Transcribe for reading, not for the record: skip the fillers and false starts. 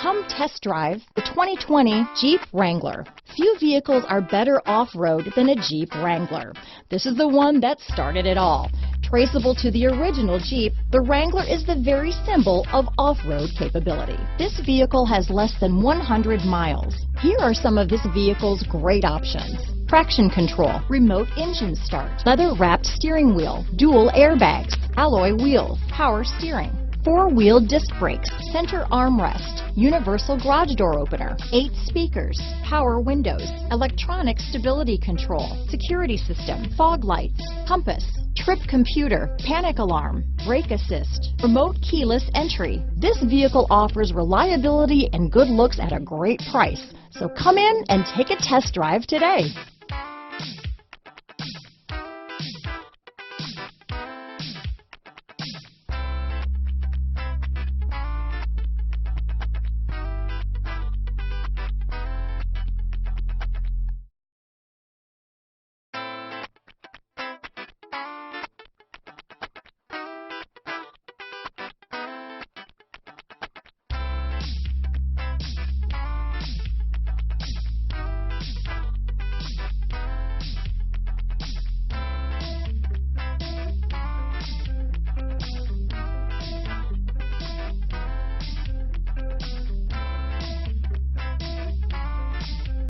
Come test drive the 2020 Jeep Wrangler. Few vehicles are better off-road than a Jeep Wrangler. This is the one that started it all. Traceable to the original Jeep, the Wrangler is the very symbol of off-road capability. This vehicle has less than 100 miles. Here are some of this vehicle's great options: traction control, remote engine start, leather-wrapped steering wheel, dual airbags, alloy wheels, power steering, four-wheel disc brakes, center armrest, universal garage door opener, 8 speakers, power windows, electronic stability control, security system, fog lights, compass, trip computer, panic alarm, brake assist, remote keyless entry. This vehicle offers reliability and good looks at a great price. So come in and take a test drive today.